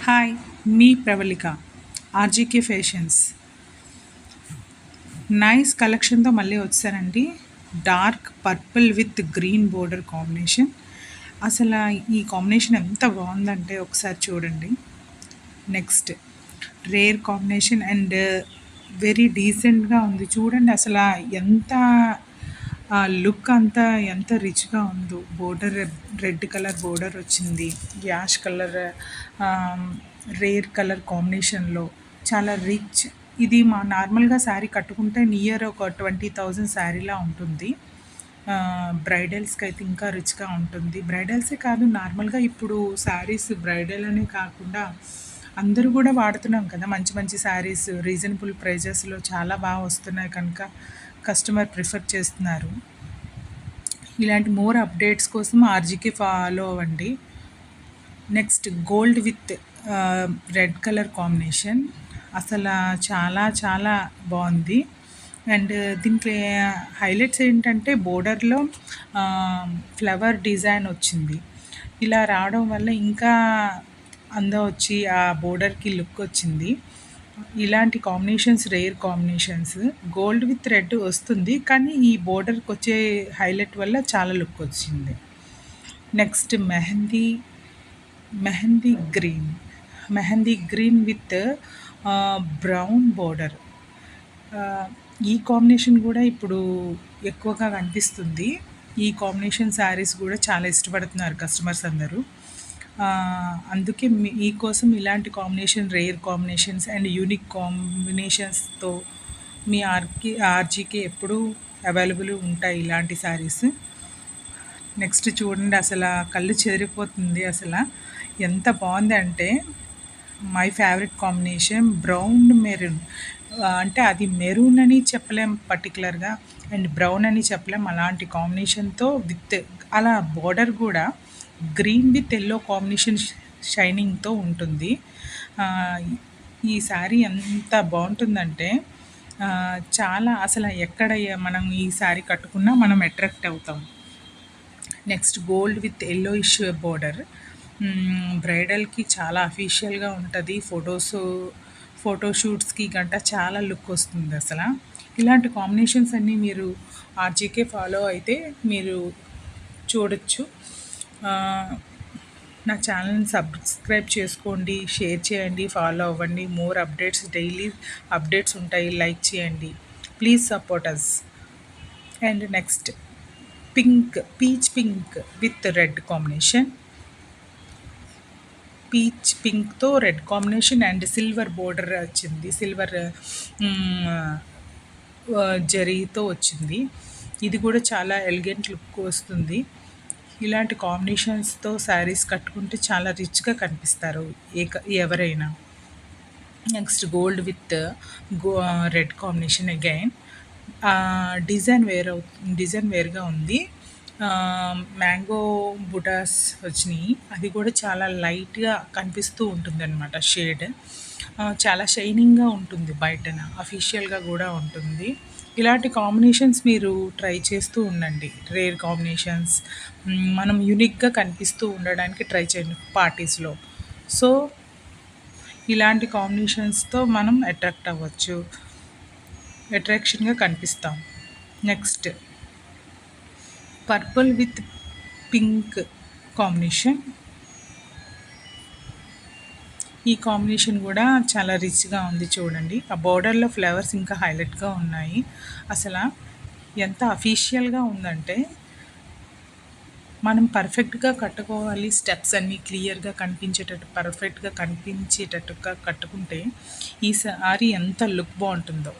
Hi, మీ Pravalika RGK fashions. Nice కలెక్షన్తో మళ్ళీ వచ్చానండి. Dark purple with green border combination. అసలు ఈ కాంబినేషన్ ఎంత బాగుందంటే ఒకసారి చూడండి. Next rare combination and very డీసెంట్గా ఉంది. చూడండి అసలు ఎంత లుక్ అంతా ఎంత రిచ్గా ఉందో. బోర్డర్ రెడ్ కలర్ బోర్డర్ వచ్చింది, యాష్ కలర్ రేర్ కలర్ కాంబినేషన్లో చాలా రిచ్. ఇది మా నార్మల్గా శారీ కట్టుకుంటే నియర్ ఒక 20,000 శారీలా ఉంటుంది. బ్రైడల్స్కి అయితే ఇంకా రిచ్గా ఉంటుంది. బ్రైడల్సే కాదు, నార్మల్గా ఇప్పుడు శారీస్ బ్రైడల్ అనే కాకుండా అందరూ కూడా వాడుతున్నాం కదా. మంచి మంచి శారీస్ రీజనబుల్ ప్రైజెస్లో చాలా బాగా వస్తున్నాయి కనుక కస్టమర్ ప్రిఫర్ చేస్తున్నారు. ఇలాంటి మోర్ అప్డేట్స్ కోసం ఆర్జీకే ఫాలో అవ్వండి. Next gold with red colour combination అసలు చాలా చాలా బాగుంది. అండ్ దీంట్లో హైలైట్స్ ఏంటంటే బోర్డర్లో ఫ్లవర్ డిజైన్ వచ్చింది. ఇలా రావడం వల్ల ఇంకా అందం వచ్చి ఆ బోర్డర్కి లుక్ వచ్చింది. ఇలాంటి combinations rare combinations. Gold with red వస్తుంది, కానీ ఈ బోర్డర్కి వచ్చే హైలైట్ వల్ల చాలా లుక్ వచ్చింది. Next mehndi green with brown border. ఈ కాంబినేషన్ కూడా ఇప్పుడు ఎక్కువగా కనిపిస్తుంది. ఈ కాంబినేషన్ శారీస్ కూడా చాలా ఇష్టపడుతున్నారు కస్టమర్స్ అందరూ. అందుకే మీకోసం ఇలాంటి combination rare combinations and unique కాంబినేషన్స్తో మీ ఆర్జీకి ఎప్పుడూ అవైలబుల్ ఉంటాయి ఇలాంటి శారీస్. నెక్స్ట్ చూడండి, అసలు కళ్ళు చెదిరిపోతుంది. అసలు ఎంత బాగుంది అంటే my favourite combination brown maroon. అంటే అది మెరూన్ అని చెప్పలేం పర్టికులర్గా, అండ్ బ్రౌన్ అని చెప్పలేం. అలాంటి కాంబినేషన్తో విత్ అలా బోర్డర్ కూడా గ్రీన్ విత్ ఎల్లో కాంబినేషన్ షైనింగ్తో ఉంటుంది. ఈ శారీ ఎంత బాగుంటుందంటే చాలా అసలు ఎక్కడ మనం ఈ శారీ కట్టుకున్నా మనం అట్రాక్ట్ అవుతాం. Next gold with yellowish border. బ్రైడల్కి చాలా అఫీషియల్గా ఉంటుంది. ఫోటోషూట్స్కి గంట చాలా లుక్ వస్తుంది. అసలు ఇలాంటి కాంబినేషన్స్ అన్నీ మీరు ఆర్జీకే ఫాలో అయితే మీరు చూడొచ్చు. నా ఛానల్ని సబ్స్క్రైబ్ చేసుకోండి, షేర్ చేయండి, ఫాలో అవ్వండి. మోర్ అప్డేట్స్ డైలీ అప్డేట్స్ ఉంటాయి. లైక్ చేయండి, please support us. And next peach pink with red combination. Peach పింక్తో red combination and silver border వచ్చింది. సిల్వర్ జరీతో వచ్చింది. ఇది కూడా చాలా ఎలిగెంట్ లుక్ వస్తుంది. ఇలాంటి కాంబినేషన్స్తో శారీస్ కట్టుకుంటే చాలా రిచ్గా కనిపిస్తారు ఎవరైనా. Next gold with red combination again. Design వేర్గా ఉంది. మ్యాంగో బుటాస్ వచ్చినాయి. అది కూడా చాలా లైట్గా కనిపిస్తూ ఉంటుంది అనమాట షేడ్. చాలా షైనింగ్గా ఉంటుంది, బయటన అఫీషియల్గా కూడా ఉంటుంది. ఇలాంటి కాంబినేషన్స్ మీరు ట్రై చేస్తూ ఉండండి. రేర్ కాంబినేషన్స్ మనం యూనిక్గా కనిపిస్తూ ఉండడానికి ట్రై చేయండి పార్టీస్లో. సో ఇలాంటి కాంబినేషన్స్తో మనం అట్రాక్షన్గా కనిపిస్తాం. Next purple with pink combination. ఈ కాంబినేషన్ కూడా చాలా రిచ్గా ఉంది. చూడండి, ఆ బోర్డర్లో ఫ్లవర్స్ ఇంకా హైలైట్గా ఉన్నాయి. అసలు ఎంత అఫీషియల్గా ఉందంటే మనం పర్ఫెక్ట్గా కట్టుకోవాలి. స్టెప్స్ అన్నీ క్లియర్గా పర్ఫెక్ట్గా కనిపించేటట్టుగా కట్టుకుంటే ఈ సారీ ఎంత లుక్ బాగుంటుందో.